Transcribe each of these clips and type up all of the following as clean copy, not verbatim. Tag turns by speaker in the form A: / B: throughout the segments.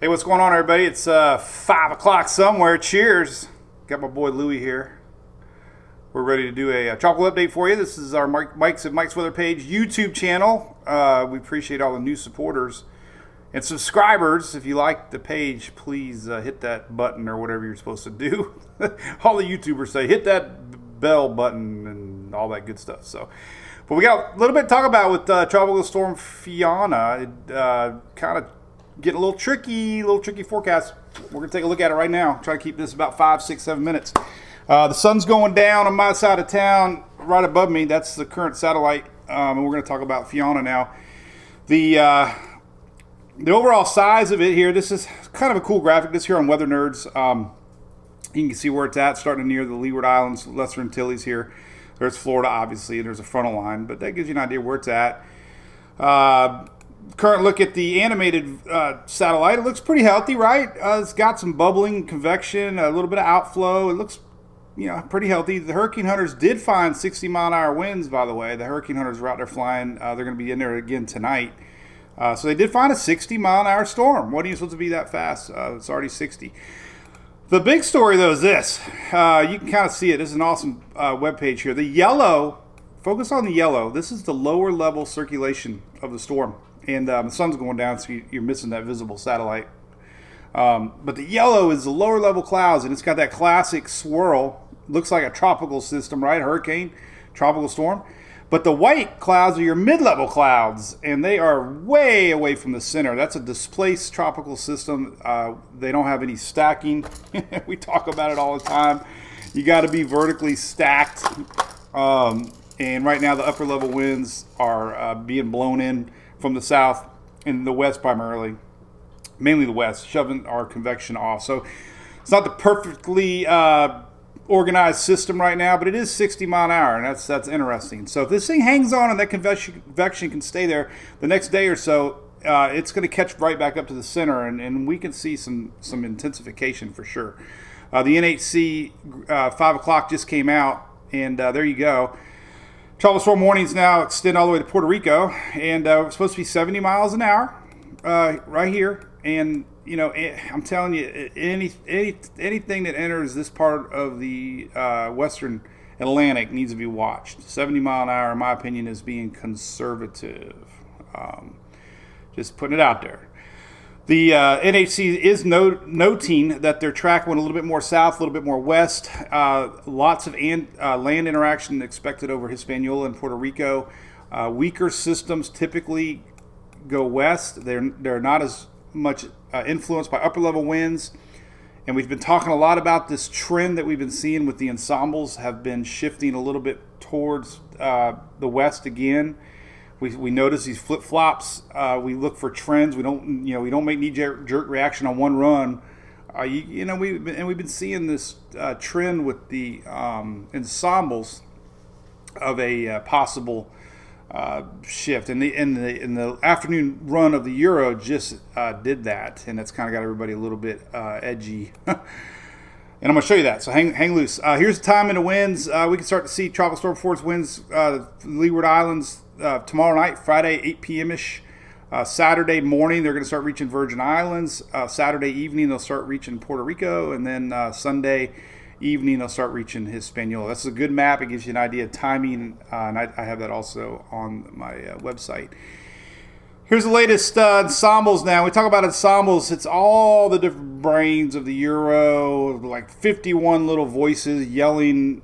A: Hey, what's going on, everybody? It's 5 o'clock somewhere. Cheers. Got my boy Louie here. We're ready to do a tropical update for you. This is our Mike's Weather Page YouTube channel. We appreciate all the new supporters and subscribers. If you like the page, please hit that button or whatever you're supposed to do. All the YouTubers say hit that bell button and all that good stuff. But we got a little bit to talk about with Tropical Storm Fiona. It kind of getting a little tricky forecast. We're going to take a look at it right now. Try to keep this about 5, 6, 7 minutes. The sun's going down on my side of town right above me. That's the current satellite. And we're going to talk about Fiona now. The overall size of it here, this is kind of a cool graphic. This here on Weather Nerds. You can see where it's at, starting near the Leeward Islands, Lesser Antilles here. There's Florida, obviously, and there's a frontal line, but that gives you an idea where it's at. Current look at the animated satellite. It looks pretty healthy, right? It's got some bubbling convection, a little bit of outflow. It looks, pretty healthy. The hurricane hunters did find 60-mile-an-hour winds, by the way. The hurricane hunters are out there flying. They're going to be in there again tonight. So they did find a 60-mile-an-hour storm. What are you supposed to be that fast? It's already 60. The big story, though, is this. You can kind of see it. This is an awesome webpage here. The yellow, focus on the yellow. This is the lower level circulation of the storm. And the sun's going down, so you're missing that visible satellite. But the yellow is the lower level clouds, and it's got that classic swirl. Looks like a tropical system, right? Hurricane, tropical storm. But the white clouds are your mid-level clouds, and they are way away from the center. That's a displaced tropical system. They don't have any stacking. We talk about it all the time. You got to be vertically stacked. And right now, the upper level winds are being blown in from the south and the west primarily, mainly the west, shoving our convection off. So it's not the perfectly organized system right now, but it is 60 mile an hour, and that's interesting. So if this thing hangs on and that convection can stay there the next day or so, it's going to catch right back up to the center, and we can see some intensification for sure. The NHC 5 o'clock just came out, and there you go. Tropical storm warnings now extend all the way to Puerto Rico, and we're supposed to be 70 miles an hour right here. And I'm telling you, anything that enters this part of the Western Atlantic needs to be watched. 70 mile an hour, in my opinion, is being conservative. Just putting it out there. The NHC is noting that their track went a little bit more south, a little bit more west. Lots of land interaction expected over Hispaniola and Puerto Rico. Weaker systems typically go west. They're not as much influenced by upper level winds. And we've been talking a lot about this trend that we've been seeing with the ensembles have been shifting a little bit towards the west again. We notice these flip-flops. We look for trends. We don't make knee-jerk reaction on one run. We've been seeing this trend with the ensembles of a possible shift. And in the afternoon run of the Euro just did that, and that's kind of got everybody a little bit edgy. And I'm going to show you that, so hang loose. Here's the time and the winds. We can start to see tropical storm force winds, Leeward Islands, tomorrow night, Friday, 8 p.m.-ish. Saturday morning, they're going to start reaching Virgin Islands. Saturday evening, they'll start reaching Puerto Rico. And then Sunday evening, they'll start reaching Hispaniola. That's a good map. It gives you an idea of timing. And I have that also on my website. Here's the latest ensembles now. We talk about ensembles. It's all the different brains of the Euro, like 51 little voices yelling,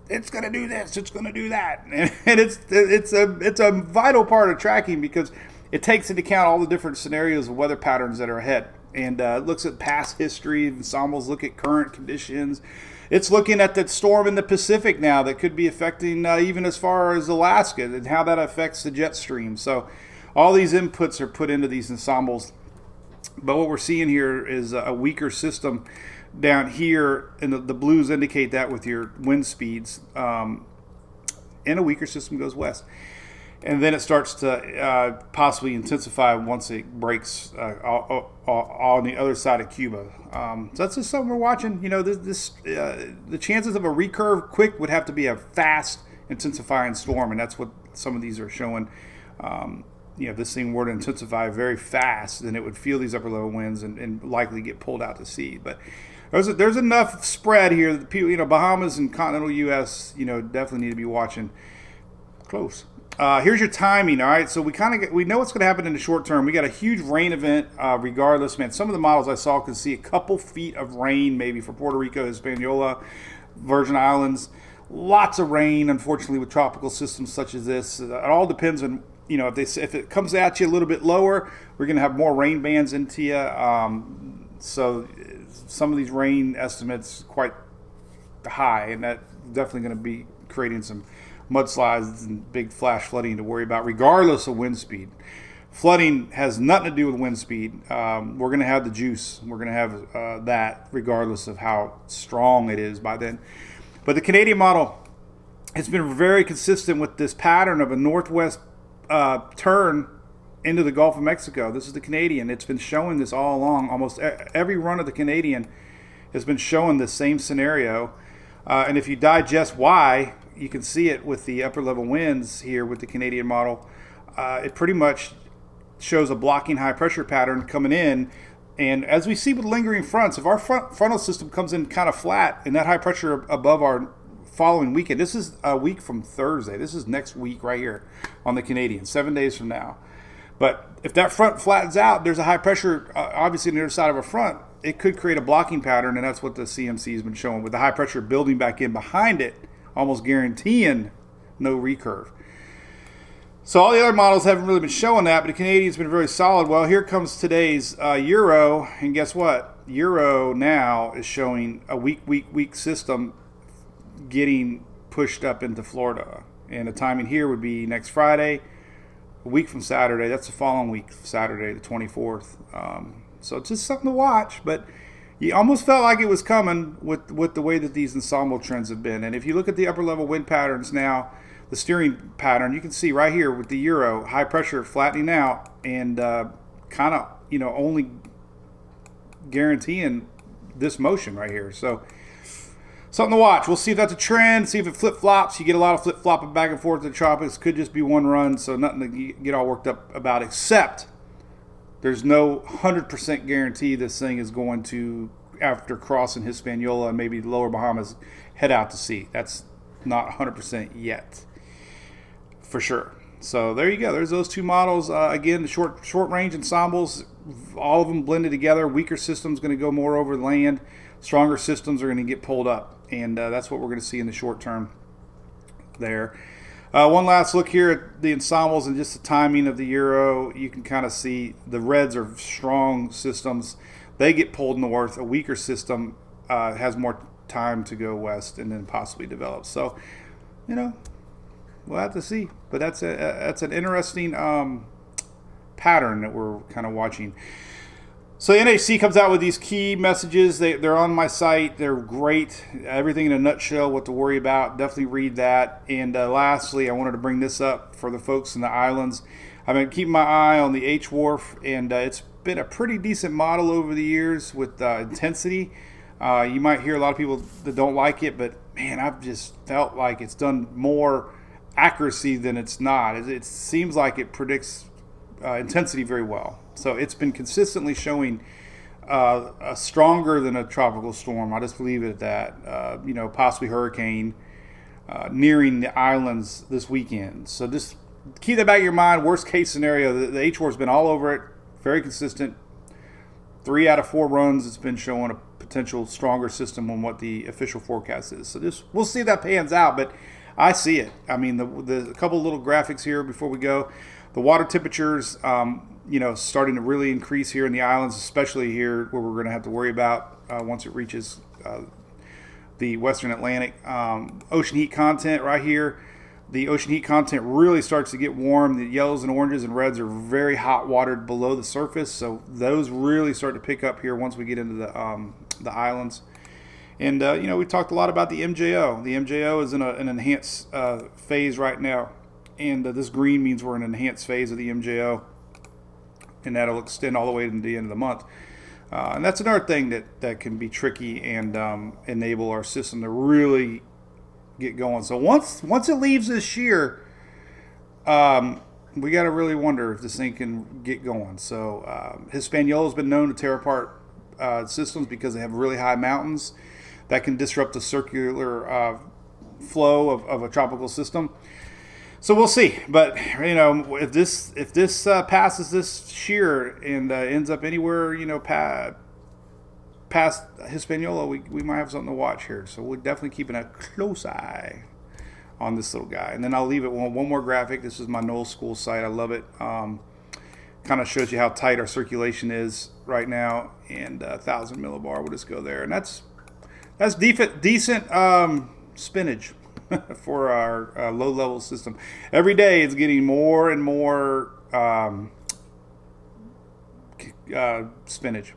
A: it's going to do this, it's going to do that. And it's a vital part of tracking because it takes into account all the different scenarios of weather patterns that are ahead. And looks at past history. Ensembles look at current conditions. It's looking at that storm in the Pacific now that could be affecting even as far as Alaska and how that affects the jet stream. So all these inputs are put into these ensembles. But what we're seeing here is a weaker system down here, and the blues indicate that with your wind speeds. And a weaker system goes west. And then it starts to possibly intensify once it breaks on the other side of Cuba. So that's just something we're watching. The chances of a recurve quick would have to be a fast intensifying storm, and that's what some of these are showing. this thing were to intensify very fast, then it would feel these upper level winds and likely get pulled out to sea. But there's enough spread here that people, Bahamas and continental U.S., definitely need to be watching close. Here's your timing. All right, so we know what's going to happen in the short term. We got a huge rain event. Regardless, man, some of the models I saw could see a couple feet of rain, maybe for Puerto Rico, Hispaniola, Virgin Islands. Lots of rain, unfortunately, with tropical systems such as this. It all depends on if it comes at you a little bit lower, we're going to have more rain bands into you. So some of these rain estimates quite high, and that's definitely going to be creating some mudslides and big flash flooding to worry about, regardless of wind speed. Flooding has nothing to do with wind speed. We're going to have the juice. We're going to have that regardless of how strong it is by then. But the Canadian model has been very consistent with this pattern of a northwest turn into the Gulf of Mexico. This is the Canadian. It's been showing this all along. Almost every run of the Canadian has been showing the same scenario. And if you digest why, you can see it with the upper level winds here with the Canadian model. It pretty much shows a blocking high pressure pattern coming in. And as we see with lingering fronts, if our frontal system comes in kind of flat and that high pressure above our following weekend, this is a week from Thursday. This is next week right here on the Canadian, 7 days from now. But if that front flattens out, there's a high pressure, obviously on the other side of a front, it could create a blocking pattern, and that's what the CMC has been showing, with the high pressure building back in behind it, almost guaranteeing no recurve. So all the other models haven't really been showing that, but the Canadian's been very solid. Well, here comes today's Euro, and guess what? Euro now is showing a weak system getting pushed up into Florida. And the timing here would be next Friday, a week from Saturday. That's the following week, Saturday, the 24th. So it's just something to watch, but you almost felt like it was coming with the way that these ensemble trends have been. And if you look at the upper level wind patterns now, the steering pattern, you can see right here with the Euro, high pressure flattening out and kind of, only guaranteeing this motion right here. So something to watch. We'll see if that's a trend, see if it flip-flops. You get a lot of flip-flopping back and forth to the tropics. Could just be one run, so nothing to get all worked up about, except there's no 100% guarantee this thing is going to, after crossing Hispaniola and maybe the lower Bahamas, head out to sea. That's not 100% yet, for sure. So there you go. There's those two models. Again, the short range ensembles, all of them blended together. Weaker systems going to go more over the land. Stronger systems are going to get pulled up. And that's what we're going to see in the short term there. One last look here at the ensembles and just the timing of the Euro. You can kind of see the reds are strong systems. They get pulled north. A weaker system has more time to go west and then possibly develop. So, we'll have to see. But that's an interesting pattern that we're kind of watching. So the NHC comes out with these key messages. They're on my site. They're great. Everything in a nutshell, what to worry about. Definitely read that. And lastly, I wanted to bring this up for the folks in the islands. I've been keeping my eye on the H-Wharf, and it's been a pretty decent model over the years with intensity. You might hear a lot of people that don't like it, but man, I've just felt like it's done more accuracy than it's not. It seems like it predicts intensity very well. So it's been consistently showing a stronger than a tropical storm. I just leave it at that. Possibly hurricane nearing the islands this weekend. So just keep that back in your mind. Worst case scenario, the H-Wharf's been all over it. Very consistent. 3 out of 4 runs, it's been showing a potential stronger system on what the official forecast is. So we'll see if that pans out, but I see it. I mean, the couple little graphics here before we go. The water temperatures, starting to really increase here in the islands, especially here where we're going to have to worry about once it reaches the Western Atlantic. Ocean heat content right here. The ocean heat content really starts to get warm. The yellows and oranges and reds are very hot watered below the surface, so those really start to pick up here once we get into the islands. And we talked a lot about the MJO. The MJO is in an enhanced phase right now. And this green means we're in an enhanced phase of the MJO, and that'll extend all the way to the end of the month. And that's another thing that can be tricky and enable our system to really get going. So once it leaves this shear, we got to really wonder if this thing can get going. So Hispaniola has been known to tear apart systems because they have really high mountains that can disrupt the circular flow of a tropical system. So we'll see. But you know, if this passes this shear and ends up anywhere, you know, past Hispaniola, we might have something to watch here. So we're definitely keeping a close eye on this little guy. And then I'll leave it one more graphic. This is my Knoll School site. I love it. Kind of shows you how tight our circulation is right now, and 1,000 millibar. We'll just go there, and that's decent spinach for our low level system. Every day it's getting more and more spinach.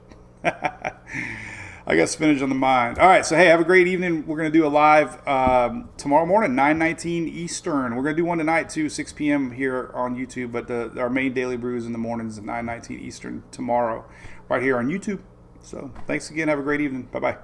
A: I got spinach on the mind. All right, so hey, have a great evening. We're going to do a live tomorrow morning, 9:19 Eastern. We're going to do one tonight too, 6 p.m. here on YouTube, but our main daily brews in the mornings at 9:19 Eastern tomorrow, right here on YouTube. So thanks again. Have a great evening. Bye-bye.